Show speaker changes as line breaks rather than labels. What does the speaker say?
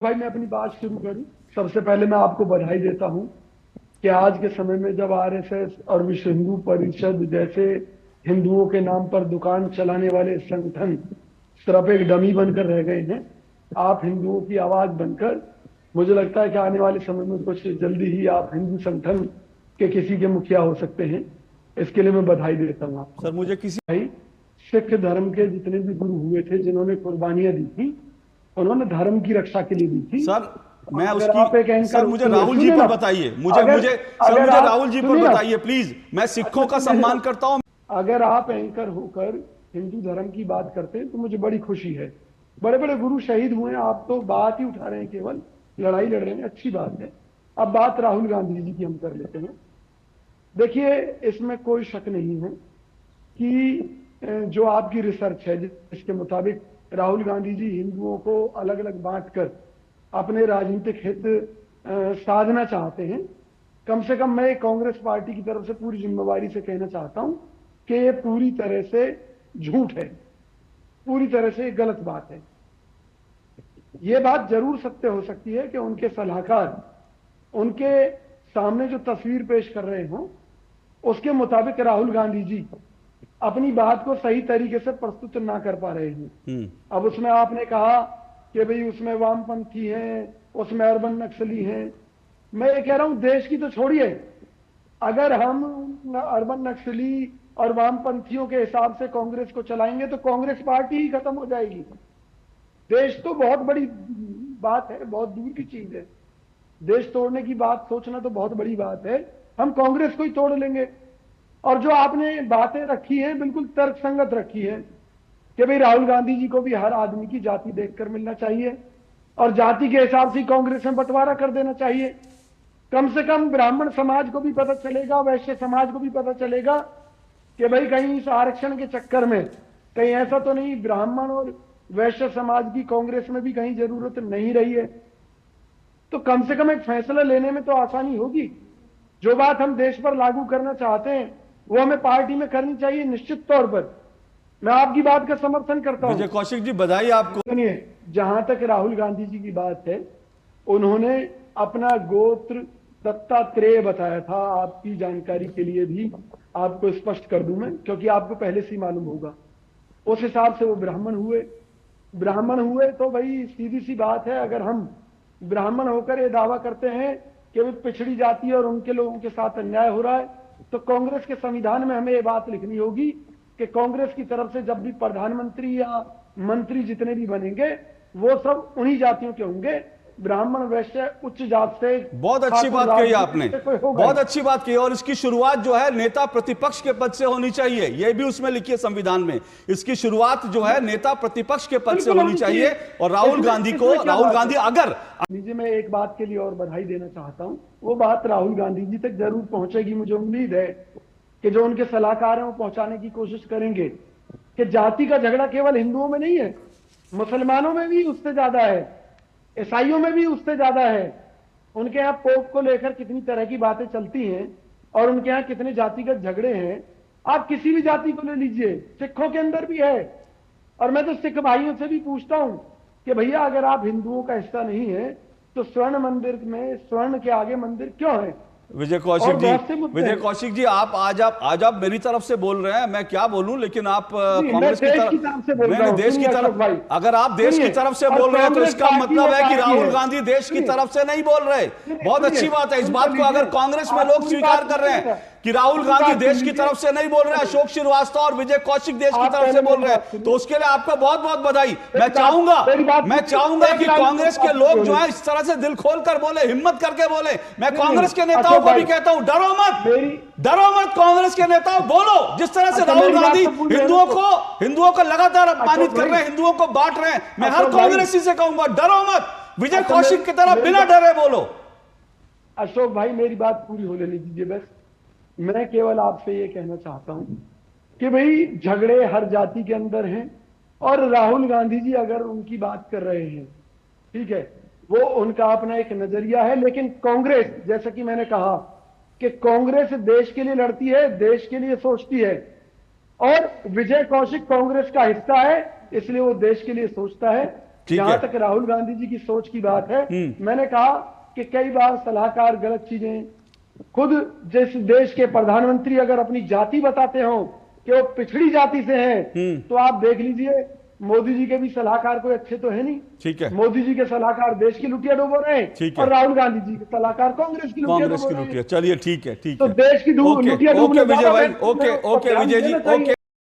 भाई मैं अपनी बात शुरू करूं। सबसे पहले मैं आपको बधाई देता हूं कि आज के समय में जब आरएसएस और विश्व हिंदू परिषद जैसे हिंदुओं के नाम पर दुकान चलाने वाले संगठन सिर्फ एक डमी बनकर रह गए हैं, आप हिंदुओं की आवाज बनकर, मुझे लगता है कि आने वाले समय में कुछ जल्दी ही आप हिंदू संगठन के किसी के मुखिया हो सकते हैं। इसके लिए मैं बधाई देता हूं आपको।
सर मुझे किसी
भाई, सिख धर्म के जितने भी गुरु हुए थे जिन्होंने कुर्बानियां दी थी, उन्होंने धर्म की रक्षा के लिए दी थी।
सर मैं
अगर
उसकी
आप एक
सर
एंकर
मुझे
सुनिए
राहुल जी
सुनिए
पर
ना,
बताइए, मुझे
अगर
मुझे सर
अगर
मुझे
आप
राहुल जी पर
सुनिए ना,
बताइए प्लीज। मैं सिखों का
सुनिए
सम्मान
ना,
करता हूं।
अगर आप एंकर होकर हिंदू धर्म की बात करते हैं तो मुझे बड़ी खुशी है। बड़े बड़े गुरु शहीद हुए हैं, आप तो बात ही उठा रहे हैं, केवल लड़ाई लड़ रहे हैं, अच्छी बात है। अब बात राहुल गांधी जी की हम कर लेते हैं। देखिए, इसमें कोई शक नहीं है कि जो आपकी रिसर्च है जिसके मुताबिक राहुल गांधी जी हिंदुओं को अलग अलग बांटकर अपने राजनीतिक हित साधना चाहते हैं, कम से कम मैं कांग्रेस पार्टी की तरफ से पूरी जिम्मेवारी से कहना चाहता हूं कि ये पूरी तरह से झूठ है, पूरी तरह से गलत बात है। ये बात जरूर सत्य हो सकती है कि उनके सलाहकार उनके सामने जो तस्वीर पेश कर रहे हों, उसके मुताबिक राहुल गांधी जी अपनी बात को सही तरीके से प्रस्तुत ना कर पा रहे हैं। अब उसमें आपने कहा कि भाई उसमें वामपंथी हैं, उसमें अर्बन नक्सली हैं। मैं ये कह रहा हूं, देश की तो छोड़िए, अगर हम अर्बन नक्सली और वामपंथियों के हिसाब से कांग्रेस को चलाएंगे तो कांग्रेस पार्टी ही खत्म हो जाएगी। देश तो बहुत बड़ी बात है, बहुत दूर की चीज है। देश तोड़ने की बात सोचना तो बहुत बड़ी बात है, हम कांग्रेस को ही तोड़ लेंगे। और जो आपने बातें रखी हैं बिल्कुल तर्कसंगत रखी है कि भाई राहुल गांधी जी को भी हर आदमी की जाति देखकर मिलना चाहिए और जाति के हिसाब से कांग्रेस में बंटवारा कर देना चाहिए। कम से कम ब्राह्मण समाज को भी पता चलेगा, वैश्य समाज को भी पता चलेगा कि भाई कहीं इस आरक्षण के चक्कर में कहीं ऐसा तो नहीं ब्राह्मण और वैश्य समाज की कांग्रेस में भी कहीं जरूरत नहीं रही है। तो कम से कम एक फैसला लेने में तो आसानी होगी। जो बात हम देश पर लागू करना चाहते हैं वो हमें पार्टी में करनी चाहिए, निश्चित तौर पर मैं आपकी बात का समर्थन करता हूं।
विजय कौशिक जी बधाई आपको।
सुनिए, जहां तक राहुल गांधी जी की बात है, उन्होंने अपना गोत्र दत्तात्रेय बताया था। आपकी जानकारी के लिए भी आपको स्पष्ट कर दूं मैं, क्योंकि आपको पहले से ही मालूम होगा। उस हिसाब से वो ब्राह्मण हुए। ब्राह्मण हुए तो भाई सीधी सी बात है, अगर हम ब्राह्मण होकर ये दावा करते हैं कि वो पिछड़ी जाति और उनके लोगों के साथ अन्याय हो रहा है, तो कांग्रेस के संविधान में हमें ये बात लिखनी होगी कि कांग्रेस की तरफ से जब भी प्रधानमंत्री या मंत्री जितने भी बनेंगे वो सब उन्हीं जातियों के होंगे, ब्राह्मण वैश्य उच्च जात से।
बहुत अच्छी बात कही आपने, बहुत अच्छी बात कही। और इसकी शुरुआत जो है नेता प्रतिपक्ष के पद से होनी चाहिए, यह भी उसमें लिखी है संविधान में। इसकी शुरुआत जो है नेता प्रतिपक्ष के पद से होनी चाहिए। और राहुल गांधी अगर
लीजिए, मैं एक बात के लिए और बधाई देना चाहता हूं, वो बात राहुल गांधी जी तक जरूर पहुंचेगी। मुझे उम्मीद है कि जो उनके सलाहकार हैं वो पहुंचाने की कोशिश करेंगे कि जाति का झगड़ा केवल हिंदुओं में नहीं है, मुसलमानों में भी उससे ज्यादा है, ईसाइयों में भी उससे ज्यादा है। उनके यहाँ पोप को लेकर कितनी तरह की बातें चलती हैं और उनके यहाँ कितने जातिगत झगड़े हैं। आप किसी भी जाति को ले लीजिए, सिखों के अंदर भी है। और मैं तो सिख भाइयों से भी पूछता हूं कि भैया अगर आप हिंदुओं का हिस्सा नहीं है तो स्वर्ण मंदिर में स्वर्ण के आगे मंदिर क्यों है?
विजय कौशिक जी आज आप मेरी तरफ से बोल रहे हैं, मैं क्या बोलूं, लेकिन आप कांग्रेस की तरफ से बोल रहे हैं। देश की तरफ, अगर आप देश की तरफ से बोल रहे हैं तो इसका मतलब है कि राहुल गांधी देश की तरफ से नहीं बोल रहे। बहुत अच्छी बात है। इस बात को अगर कांग्रेस में लोग स्वीकार कर रहे हैं कि राहुल गांधी देश की तरफ से नहीं बोल रहे हैं, अशोक श्रीवास्तव और विजय कौशिक देश की तरफ से बोल रहे हैं, तो उसके लिए आपको बहुत बहुत बधाई। मैं चाहूंगा कि कांग्रेस के लोग जो है इस तरह से दिल खोल कर बोले, हिम्मत करके बोले। मैं कांग्रेस के नेताओं को भी कहता हूं, डरो मत कांग्रेस के नेताओं, बोलो। जिस तरह से राहुल गांधी हिंदुओं को लगातार अपमानित कर रहे हैं, हिंदुओं को बांट रहे हैं, मैं हर कांग्रेसी से कहूंगा डरो मत, विजय कौशिक की तरह बिना डरे बोलो।
अशोक भाई, मेरी बात पूरी होने दीजिए बस। मैं केवल आपसे ये कहना चाहता हूं कि भाई झगड़े हर जाति के अंदर हैं और राहुल गांधी जी अगर उनकी बात कर रहे हैं, ठीक है, वो उनका अपना एक नजरिया है। लेकिन कांग्रेस, जैसा कि मैंने कहा कि कांग्रेस देश के लिए लड़ती है, देश के लिए सोचती है, और विजय कौशिक कांग्रेस का हिस्सा है, इसलिए वो देश के लिए सोचता है। जहां तक राहुल गांधी जी की सोच की बात है, मैंने कहा कि कई बार सलाहकार गलत चीजें, खुद जिस देश के प्रधानमंत्री अगर अपनी जाति बताते हो कि वो पिछड़ी जाति से हैं, तो आप देख लीजिए मोदी जी के भी सलाहकार कोई अच्छे तो है नहीं।
ठीक है,
मोदी जी के सलाहकार देश की लुटिया डुबो रहे हैं और राहुल गांधी जी के सलाहकार कांग्रेस की लुटिया।
चलिए ठीक है,
तो देश की लुटिया डुबो।
ओके विजय भाई, ओके विजय जी, ओके।